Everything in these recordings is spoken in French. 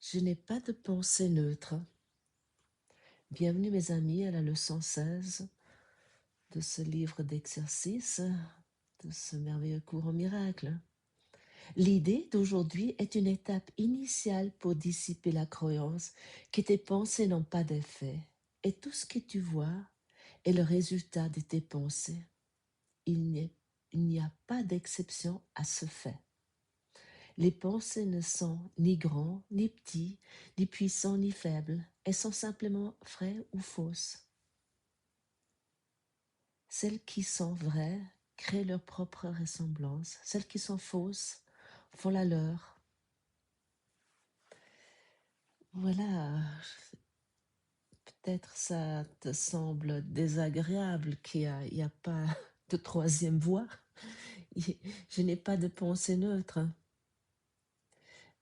Je n'ai pas de pensée neutre. Bienvenue mes amis à la leçon 16 de ce livre d'exercices, de ce merveilleux cours en miracle. L'idée d'aujourd'hui est une étape initiale pour dissiper la croyance que tes pensées n'ont pas d'effet et tout ce que tu vois est le résultat de tes pensées. Il n'y a pas d'exception à ce fait. Les pensées ne sont ni grands, ni petits, ni puissants, ni faibles. Elles sont simplement vraies ou fausses. Celles qui sont vraies créent leur propre ressemblance. Celles qui sont fausses font la leur. Voilà, peut-être ça te semble désagréable qu'il n'y a pas de troisième voie. Je n'ai pas de pensée neutre.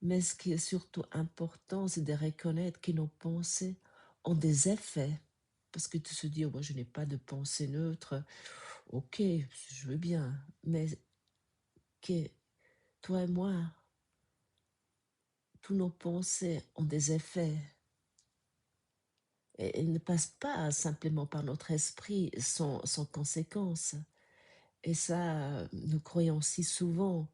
Mais ce qui est surtout important, c'est de reconnaître que nos pensées ont des effets. Parce que tu te dis, oh, moi, je n'ai pas de pensée neutre. Ok, je veux bien. Mais que toi et moi, tous nos pensées ont des effets. Et elles ne passent pas simplement par notre esprit sans conséquence. Et ça, nous croyons si souvent.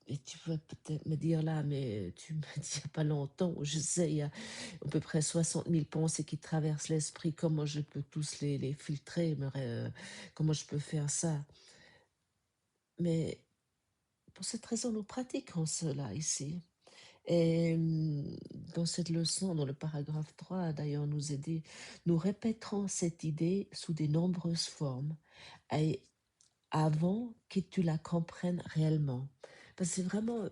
Et tu vas peut-être me dire là, mais tu me dis il n'y a pas longtemps, je sais, il y a à peu près 60 000 pensées qui traversent l'esprit. Comment je peux tous les filtrer? Comment je peux faire ça? Mais pour cette raison, nous pratiquons cela ici. Et dans cette leçon, dans le paragraphe 3, d'ailleurs, nous est dit, nous répéterons cette idée sous de nombreuses formes et avant que tu la comprennes réellement. Parce que c'est vraiment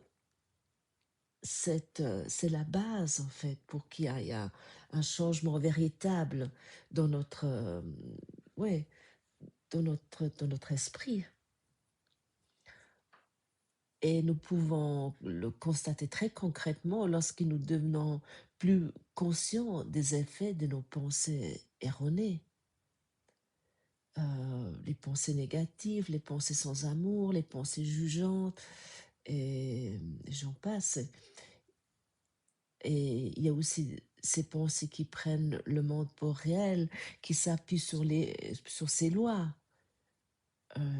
c'est la base, en fait, pour qu'il y ait un changement véritable dans notre, ouais, dans notre esprit. Et nous pouvons le constater très concrètement lorsque nous devenons plus conscients des effets de nos pensées erronées. Les pensées négatives, les pensées sans amour, les pensées jugeantes, et j'en passe. Et il y a aussi ces pensées qui prennent le monde pour réel, qui s'appuient sur ces lois.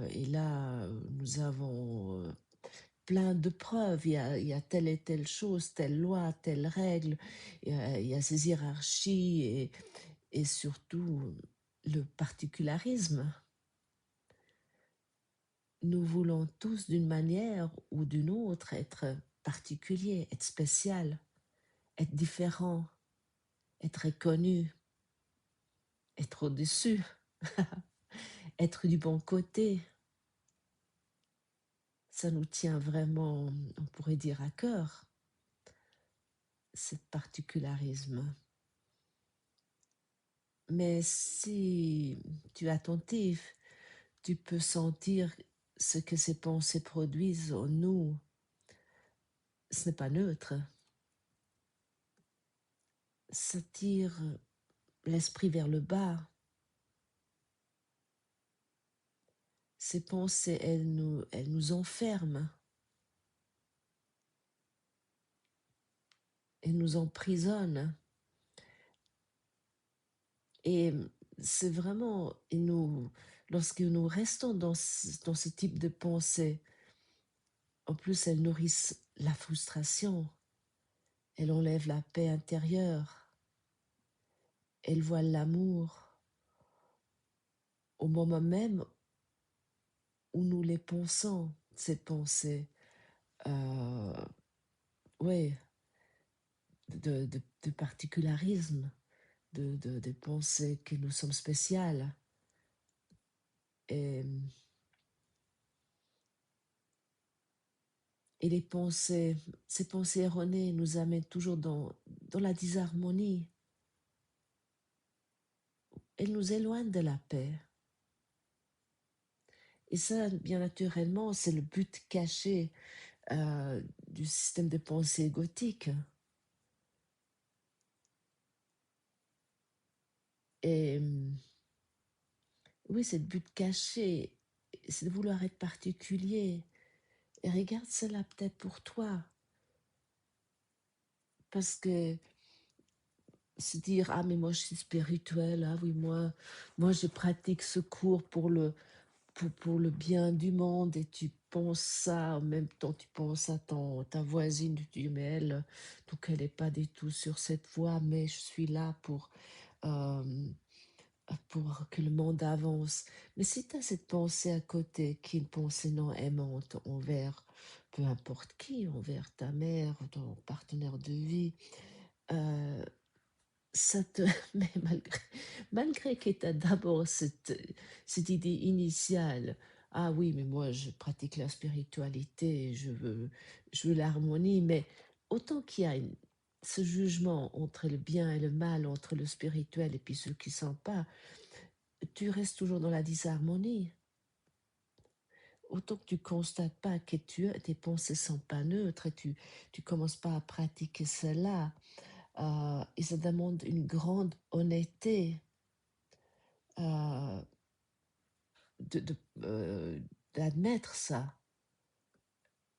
Et là, nous avons plein de preuves. Il y a telle et telle chose, telle loi, telle règle. Il y a ces hiérarchies et surtout le particularisme. Nous voulons tous, d'une manière ou d'une autre, être particuliers, être spécial, être différent, être reconnu, être au-dessus, être du bon côté. Ça nous tient vraiment, on pourrait dire, à cœur, ce particularisme. Mais si tu es attentif, tu peux sentir ce que ces pensées produisent en nous. Ce n'est pas neutre. Ça tire l'esprit vers le bas. Ces pensées, elles nous enferment. Elles nous emprisonnent. Et c'est vraiment, lorsque nous restons dans ce type de pensée, en plus elles nourrissent la frustration, elles enlèvent la paix intérieure, elles voilent l'amour au moment même où nous les pensons, ces pensées, ouais, de particularisme, de penser que nous sommes spéciales. Et, et ces pensées erronées nous amènent toujours dans la disharmonie. Elles nous éloignent de la paix. Et ça, bien naturellement, c'est le but caché du système de pensée égotique. Et oui, c'est le but caché, c'est de vouloir être particulier. Et regarde cela peut-être pour toi. parce que se dire: «Ah mais moi je suis spirituel, ah oui moi je pratique ce cours pour le bien du monde» et tu penses ça, en même temps tu penses à ta voisine, tu te dis: «Mais elle, donc elle est pas du tout sur cette voie, mais je suis là hem, pour que le monde avance». Mais si tu as cette pensée à côté qui est une pensée non aimante envers peu importe qui, envers ta mère, ton partenaire de vie, heu ça te mais malgré que tu as d'abord cette idée initiale: «Ah oui, mais moi je pratique la spiritualité, je veux l'harmonie», mais autant qu'il y a ce jugement entre le bien et le mal, entre le spirituel et puis ceux qui ne sont pas, tu restes toujours dans la disharmonie. Autant que tu constates pas que tes pensées sont pas neutres et tu commences pas à pratiquer cela, et ça demande une grande honnêteté. Heu, de d'admettre ça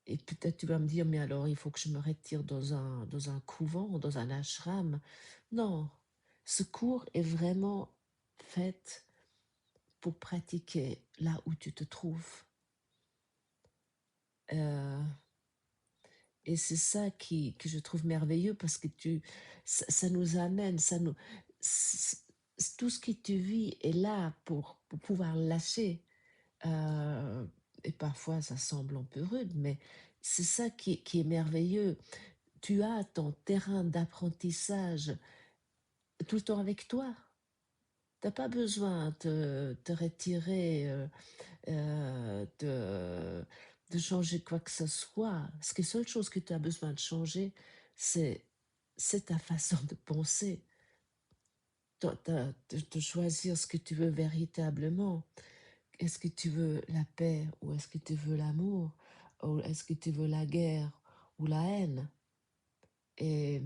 et peut-être tu vas me dire: «Mais alors il faut que je me retire dans un couvent, dans un ashram». Non, ce cours est vraiment fait pour pratiquer là où tu te trouves, heu et c'est ça que je trouve merveilleux parce que ça nous amène, ça nous c tout ce que tu vis est là pour pouvoir lâcher. Heu et parfois ça semble un peu rude, mais c'est ça qui est merveilleux. Tu as ton terrain d'apprentissage tout le temps avec toi. Tu as pas besoin de te retirer, de changer quoi que ce soit. Ce que seule chose que tu as besoin de changer, c'est c'est ta façon de penser, de choisir ce que tu veux véritablement. Est-ce que tu veux la paix ou est-ce que tu veux l'amour? Ou est-ce que tu veux la guerre ou la haine? Et,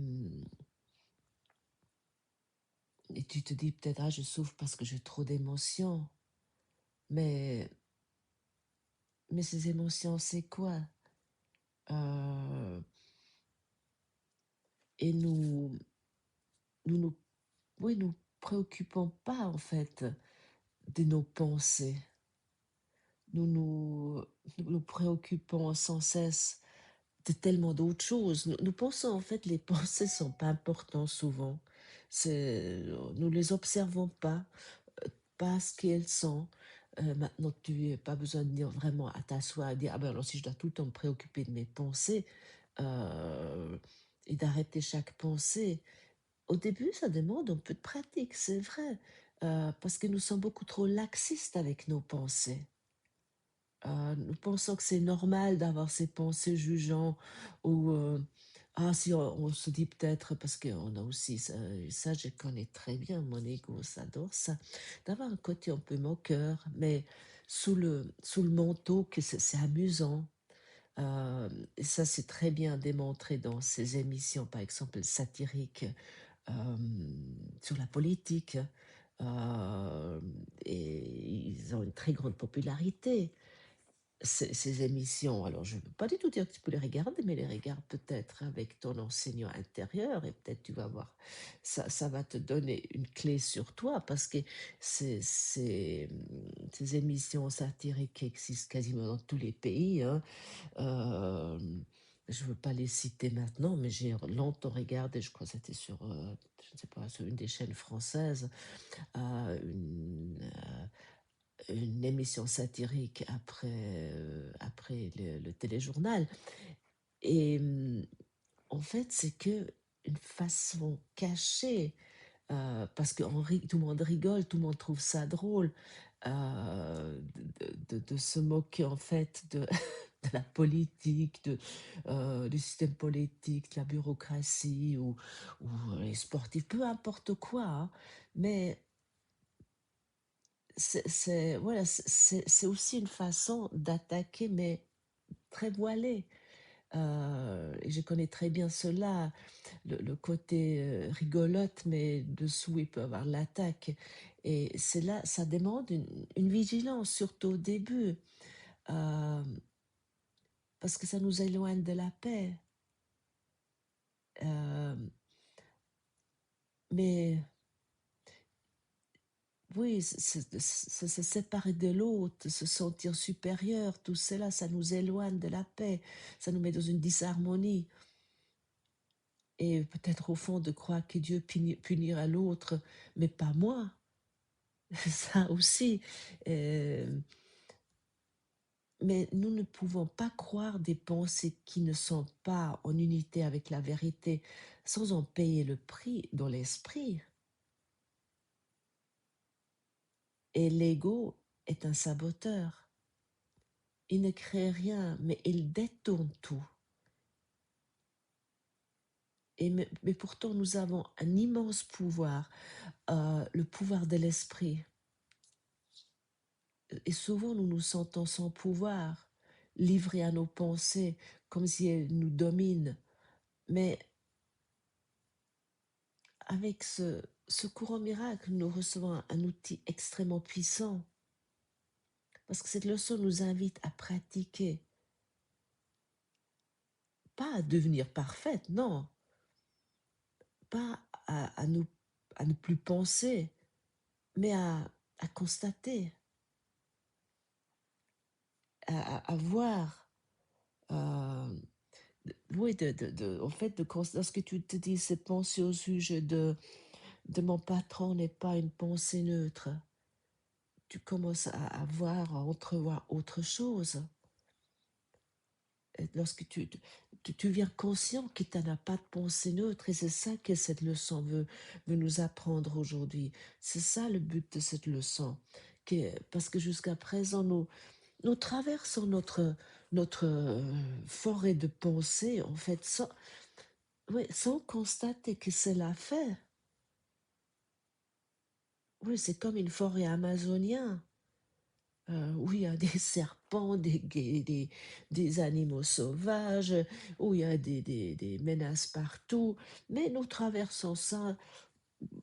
et tu te dis peut-être, ah, je souffre parce que j'ai trop d'émotions. Mais, mais ces émotions, c'est quoi? Euh, et nous, oui, nous préoccupons pas en fait de nos pensées. Nous nous préoccupons sans cesse de tellement d'autres choses. Nous pensons en fait les pensées sont pas importantes souvent. Nous les observons pas, pas ce qu'elles sont. Maintenant, tu n'as pas besoin de dire vraiment à t'asseoir et dire: «Ah ben alors si je dois tout le temps me préoccuper de mes pensées, heu et d'arrêter chaque pensée». Au début, ça demande un peu de pratique, c'est vrai, parce que nous sommes beaucoup trop laxistes avec nos pensées. Nous pensons que c'est normal d'avoir ces pensées jugeant ou, ah si on se dit peut-être parce qu'on a aussi ça je connais très bien, mon ego ça adore ça, d'avoir un côté un peu moqueur, mais sous le manteau que c'est amusant. Et ça c'est très bien démontré dans ces émissions, par exemple satiriques, sur la politique, et ils ont une très grande popularité. Ces émissions, alors je ne veux pas du tout dire que tu peux les regarder, mais les regarde peut-être avec ton enseignant intérieur et peut-être tu vas voir, ça va te donner une clé sur toi parce que ces émissions satiriques qui existent quasiment dans tous les pays, hein, je ne veux pas les citer maintenant, mais j'ai longtemps regardé, je crois que c'était sur, je ne sais pas, sur une des chaînes françaises, une émission satirique après le téléjournal et en fait, c'est que une façon cachée, parce que tout le monde rigole, tout le monde trouve ça drôle, de se moquer en fait de de la politique, du système politique, de la bureaucratie ou les sportifs, peu importe quoi, hein. Mais voilà, c'est aussi une façon d'attaquer, mais très voilée. Et je connais très bien cela, le côté, rigolote, mais dessous, il peut avoir l'attaque et c'est là ça demande une vigilance, surtout au début, hem, parce que ça nous éloigne de la paix. Euh, mais oui, se séparer de l'autre, se sentir supérieur, tout cela, ça nous éloigne de la paix, ça nous met dans une disharmonie. Et peut-être au fond de croire que Dieu punira l'autre, mais pas moi. Ça aussi. euh, mais nous ne pouvons pas croire des pensées qui ne sont pas en unité avec la vérité sans en payer le prix dans l'esprit. Et l'ego est un saboteur. Il ne crée rien, mais il détourne tout. Mais pourtant, nous avons un immense pouvoir, le pouvoir de l'esprit. Et souvent, nous nous sentons sans pouvoir, livrés à nos pensées, comme si elles nous dominent. Mais avec ce courant miracle, nous recevons un outil extrêmement puissant, parce que cette leçon nous invite à pratiquer, pas à devenir parfaite, non, pas à ne plus penser, mais à constater, à voir. Oui, en fait, lorsque tu te dis cette pensée au sujet de mon patron n'est pas une pensée neutre, tu commences à voir, à entrevoir autre chose. Et lorsque tu deviens conscient que tu n'as pas de pensée neutre, et c'est ça que cette leçon veut nous apprendre aujourd'hui. C'est ça le but de cette leçon. Parce que jusqu'à présent, nous traversons notre forêt de pensées, en fait, oui, sans constater que c'est la fait. Oui, c'est comme une forêt amazonienne. Où il y a des serpents, des animaux sauvages, où il y a des menaces partout. Mais nous traversons ça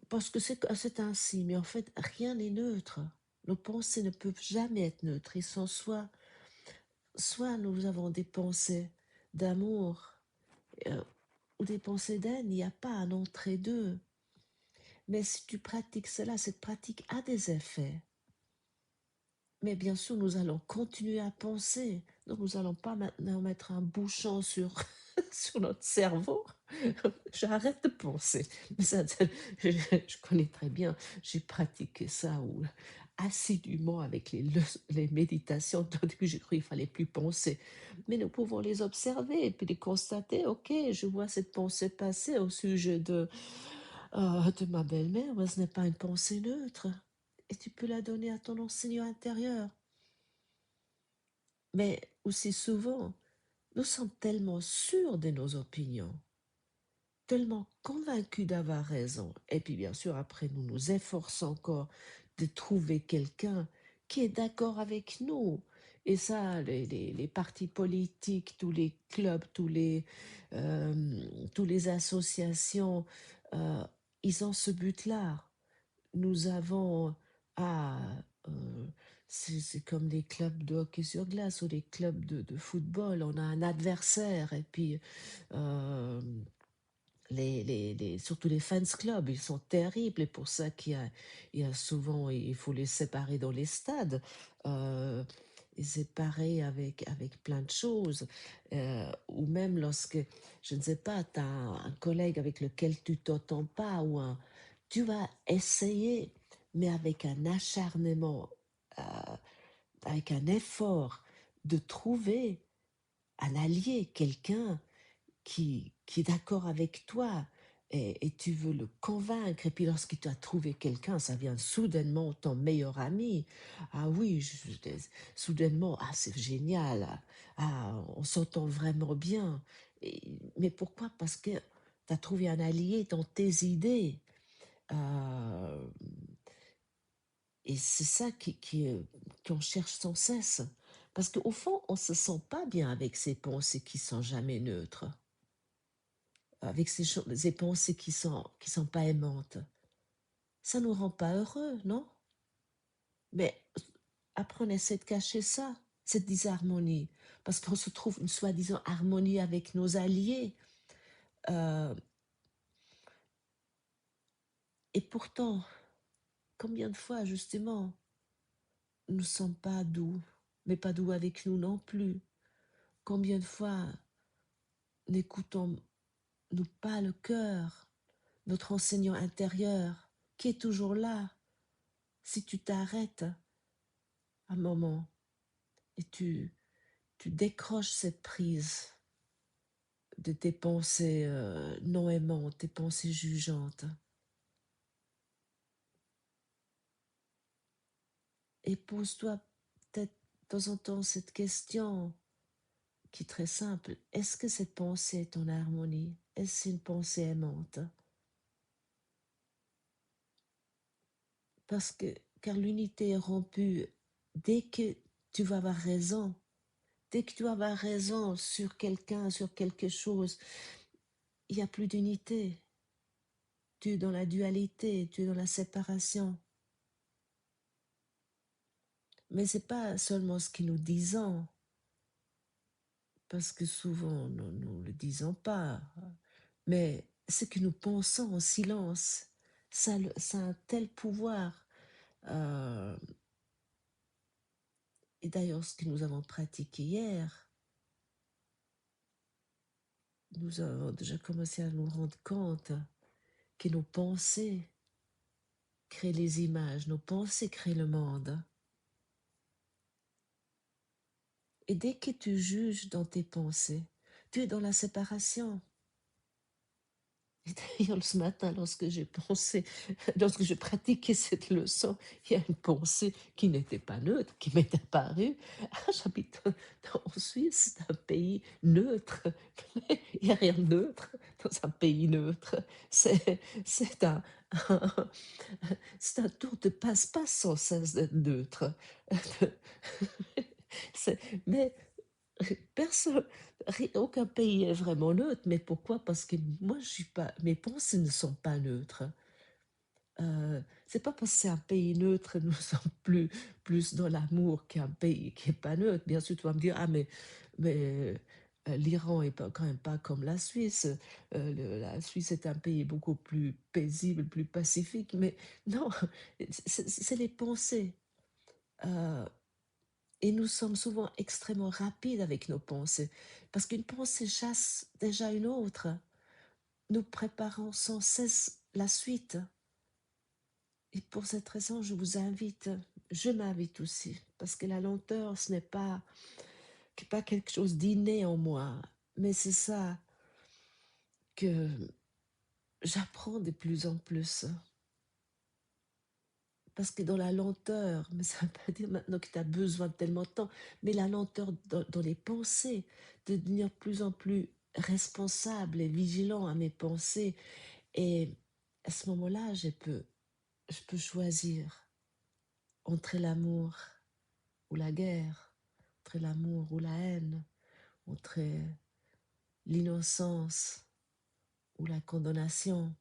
parce que c'est ainsi. Mais en fait, rien n'est neutre. Nos pensées ne peuvent jamais être neutres. Ils sont soit nous avons des pensées d'amour ou des pensées d'haine. Il n'y a pas un entre deux. Mais si tu pratiques cela, cette pratique a des effets. Mais bien sûr, nous allons continuer à penser. Donc, nous n'allons pas maintenant mettre un bouchon sur, sur notre cerveau. J'arrête de penser. Mais je connais très bien, j'ai pratiqué ça assidûment avec les méditations. Au début, j'ai cru qu'il fallait plus penser. Mais nous pouvons les observer et puis les constater. Ok, je vois cette pensée passer au sujet de ma belle-mère, mais ce n'est pas une pensée neutre. Et tu peux la donner à ton enseignant intérieur. Mais aussi souvent, nous sommes tellement sûrs de nos opinions, tellement convaincus d'avoir raison. Et puis bien sûr, après, nous nous efforçons encore de trouver quelqu'un qui est d'accord avec nous. Et ça, les partis politiques, tous les clubs, euh, toutes les associations, euh, ils ont ce but-là. Nous avons ah, euh, c'est comme les clubs de hockey sur glace ou les clubs de football. On a un adversaire et puis euh, surtout les fans clubs, ils sont terribles et pour ça il y a souvent, il faut les séparer dans les stades. euh, les séparer avec plein de choses. Ou même lorsque, je ne sais pas, tu as un collègue avec lequel tu t'entends pas tu vas essayer, mais avec un acharnement, euh, avec un effort de trouver un allié, quelqu'un qui est d'accord avec toi et tu veux le convaincre. Et puis lorsque tu as trouvé quelqu'un, ça vient soudainement ton meilleur ami. Ah oui, soudainement, ah c'est génial. Ah, on s'entend vraiment bien. Mais pourquoi? Parce que tu as trouvé un allié dans tes idées. Euh, et c'est ça qu'on cherche sans cesse. Parce qu'au fond, on ne se sent pas bien avec ces pensées qui sont jamais neutres, avec ces pensées qui sont pas aimantes. Ça nous rend pas heureux, non? Mais après, on essaie de cacher ça, cette disharmonie, parce qu'on se trouve une soi-disant harmonie avec nos alliés. Euh, et pourtant, combien de fois, justement, nous ne sommes pas doux, mais pas doux avec nous non plus. Combien de fois n'écoutons-nous pas le cœur, notre enseignant intérieur, qui est toujours là, si tu t'arrêtes un moment et tu décroches cette prise de tes pensées non aimantes, tes pensées jugeantes, et pose-toi peut-être de temps en temps cette question qui est très simple. Est-ce que cette pensée est en harmonie? Est-ce une pensée aimante? Parce que, car l'unité est rompue dès que tu vas avoir raison. Dès que tu vas avoir raison sur quelqu'un, sur quelque chose, il n'y a plus d'unité. Tu es dans la dualité, tu es dans la séparation. Mais ce n'est pas seulement ce que nous disons, parce que souvent nous ne le disons pas, mais ce que nous pensons en silence, ça a un tel pouvoir. Euh, et d'ailleurs, ce que nous avons pratiqué hier, nous avons déjà commencé à nous rendre compte que nos pensées créent les images, nos pensées créent le monde. Et dès que tu juges dans tes pensées, tu es dans la séparation. Et d'ailleurs, ce matin, lorsque je pratiquais cette leçon, il y a une pensée qui n'était pas neutre, qui m'est apparue. Ah, j'habite en Suisse, c'est un pays neutre. Mais il n'y a rien de neutre dans un pays neutre. C'est un, c'est un tour de passe-passe sans cesse d'être neutre. Mais personne, aucun pays est vraiment neutre. Mais pourquoi? Parce que moi, je suis pas, mes pensées ne sont pas neutres. C'est pas parce que c'est un pays neutre, nous sommes plus dans l'amour qu'un pays qui est pas neutre. Bien sûr, tu vas me dire, ah mais l'Iran est pas, quand même pas comme la Suisse. La Suisse est un pays beaucoup plus paisible, plus pacifique. Mais non, c'est les pensées. Euh, et nous sommes souvent extrêmement rapides avec nos pensées, parce qu'une pensée chasse déjà une autre. Nous préparons sans cesse la suite. Et pour cette raison, je m'invite aussi, parce que la lenteur, ce n'est pas quelque chose d'inné en moi, mais c'est ça que j'apprends de plus en plus. Parce que dans la lenteur, mais ça ne veut pas dire maintenant que tu as besoin de tellement de temps, mais la lenteur dans les pensées, de devenir de plus en plus responsable et vigilant à mes pensées. Et à ce moment-là, je peux choisir entre l'amour ou la guerre, entre l'amour ou la haine, entre l'innocence ou la condamnation.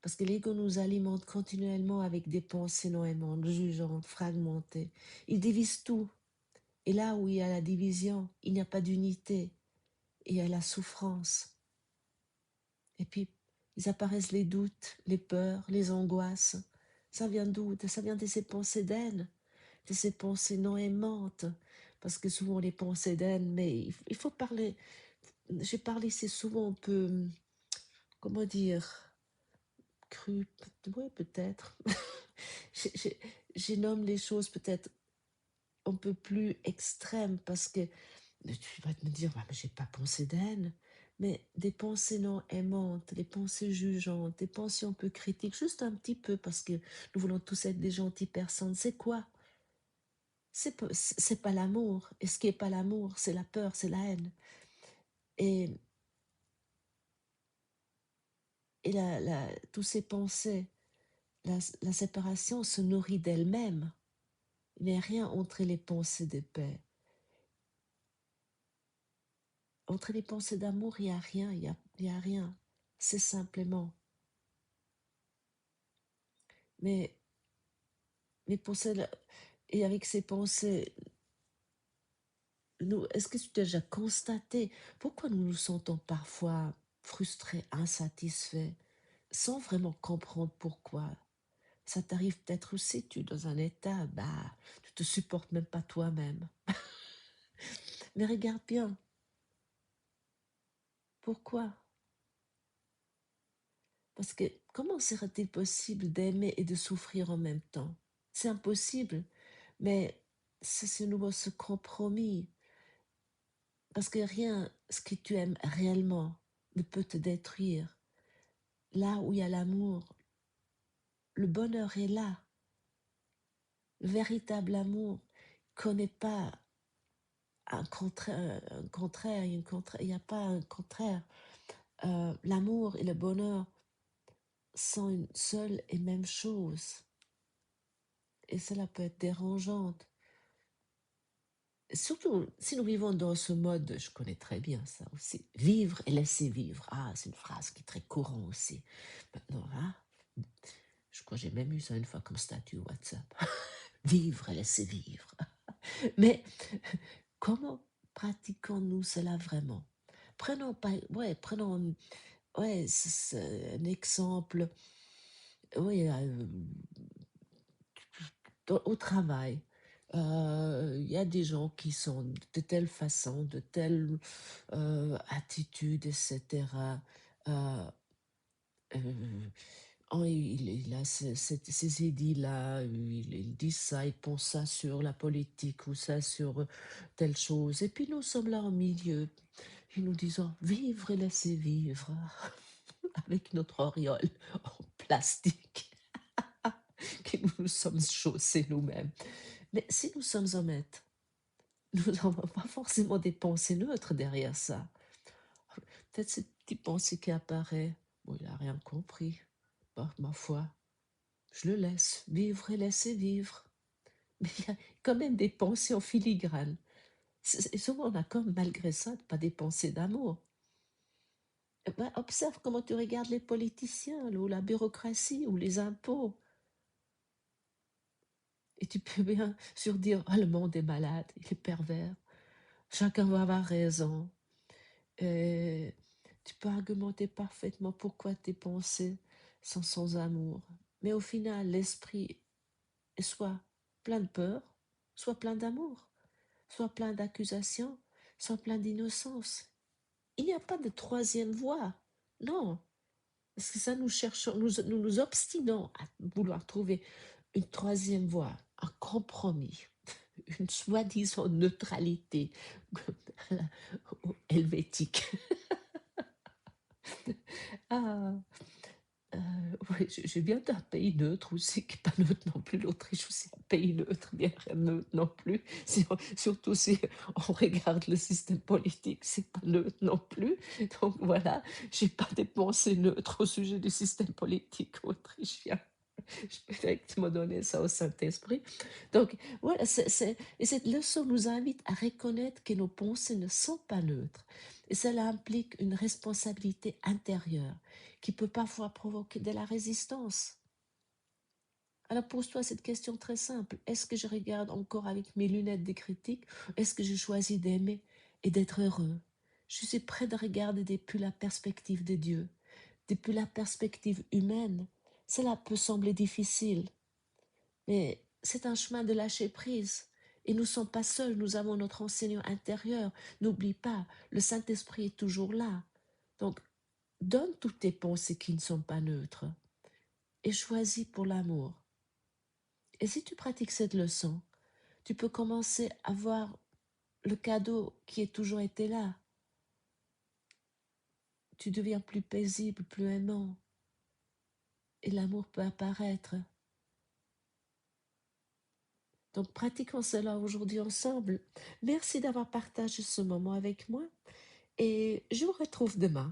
Parce que l'ego nous alimente continuellement avec des pensées non aimantes, jugeantes, fragmentées. Il divise tout. Et là où il y a la division, il n'y a pas d'unité. Et il y a la souffrance. Et puis, ils apparaissent les doutes, les peurs, les angoisses. Ça vient d'où? Ça vient de ces pensées d'haine, de ces pensées non aimantes. Parce que souvent, les pensées d'haine, mais il faut parler. J'ai parlé, c'est souvent un peu, comment dire, cru, oui, peut-être. Je nomme les choses peut-être un peu plus extrêmes parce que tu vas me dire, ah, mais j'ai pas pensé d'haine, mais des pensées non aimantes, des pensées jugeantes, des pensées un peu critiques, juste un petit peu parce que nous voulons tous être des gentilles personnes. C'est quoi? C'est pas l'amour. Et ce qui est pas l'amour, c'est la peur, c'est la haine. Et, et tous ces pensées, la séparation se nourrit d'elle-même. Il n'y a rien entre les pensées de paix. Entre les pensées d'amour, il n'y a rien, il y a rien. C'est simplement. Mais, mais et avec ces pensées, est-ce que tu as déjà constaté pourquoi nous nous sentons parfois frustré, insatisfait, sans vraiment comprendre pourquoi. Ça t'arrive peut-être aussi, tu es dans un état, tu te supportes même pas toi-même. Mais regarde bien, pourquoi? Parce que comment serait-il possible d'aimer et de souffrir en même temps? C'est impossible, mais c'est nouveau ce compromis. Parce que rien, ce que tu aimes réellement, ne peut te détruire. Là où il y a l'amour, le bonheur est là. Le véritable amour connaît pas un contraire, il n'y a pas un contraire. L'amour et le bonheur sont une seule et même chose. Et cela peut être dérangeant. Surtout si nous vivons dans ce mode, je connais très bien ça aussi, vivre et laisser vivre. Ah, c'est une phrase qui est très courante aussi. Maintenant, là, je crois que j'ai même eu ça une fois comme statut WhatsApp. Vivre et laisser vivre. Mais comment pratiquons-nous cela vraiment? Prenons c'est un exemple. Oui, au travail. Il y a des gens qui sont de telle façon, de telle attitude, etc. Euh, euh, il a ces idées-là, il dit ça, il pense ça sur la politique ou ça sur telle chose. Et puis nous sommes là au milieu, et nous disons vivre et laisser vivre avec notre auréole en plastique que nous nous sommes chaussés nous-mêmes. Mais si nous sommes honnêtes, nous n'avons pas forcément des pensées neutres derrière ça. Peut-être cette petite pensée qui apparaît, bon, il n'a rien compris. Bah, ma foi, je le laisse vivre et laisser vivre. Mais il y a quand même des pensées en filigrane. Et souvent, on a comme, malgré ça, pas des pensées d'amour. Eh ben, observe comment tu regardes les politiciens, ou la bureaucratie, ou les impôts. Et tu peux bien sûr dire, oh, le monde est malade, il est pervers. Chacun va avoir raison. Et tu peux argumenter parfaitement pourquoi tes pensées sont sans amour. Mais au final, l'esprit est soit plein de peur, soit plein d'amour, soit plein d'accusation, soit plein d'innocence. Il n'y a pas de troisième voie. Non. Parce que ça, nous cherchons, nous obstinons à vouloir trouver une troisième voie, un compromis, une soi-disant neutralité helvétique. Ah, oui, j'ai bien un pays neutre aussi, qui n'est pas neutre non plus. L'Autriche aussi, un pays neutre, bien rien neutre non plus. Surtout si on regarde le système politique, c'est pas neutre non plus. Donc voilà, j'ai pas des pensées neutres au sujet du système politique autrichien. Je peux directement donner ça au Saint-Esprit. Donc voilà, et cette leçon nous invite à reconnaître que nos pensées ne sont pas neutres. Et cela implique une responsabilité intérieure qui peut parfois provoquer de la résistance. Alors pose-toi cette question très simple. Est-ce que je regarde encore avec mes lunettes de critique? Est-ce que je choisis d'aimer et d'être heureux? Je suis prêt de regarder depuis la perspective de Dieu, depuis la perspective humaine. Cela peut sembler difficile, mais c'est un chemin de lâcher prise. Et nous ne sommes pas seuls, nous avons notre enseignant intérieur. N'oublie pas, le Saint-Esprit est toujours là. Donc, donne toutes tes pensées qui ne sont pas neutres et choisis pour l'amour. Et si tu pratiques cette leçon, tu peux commencer à voir le cadeau qui a toujours été là. Tu deviens plus paisible, plus aimant. Et l'amour peut apparaître. Donc pratiquons cela aujourd'hui ensemble. Merci d'avoir partagé ce moment avec moi et je vous retrouve demain.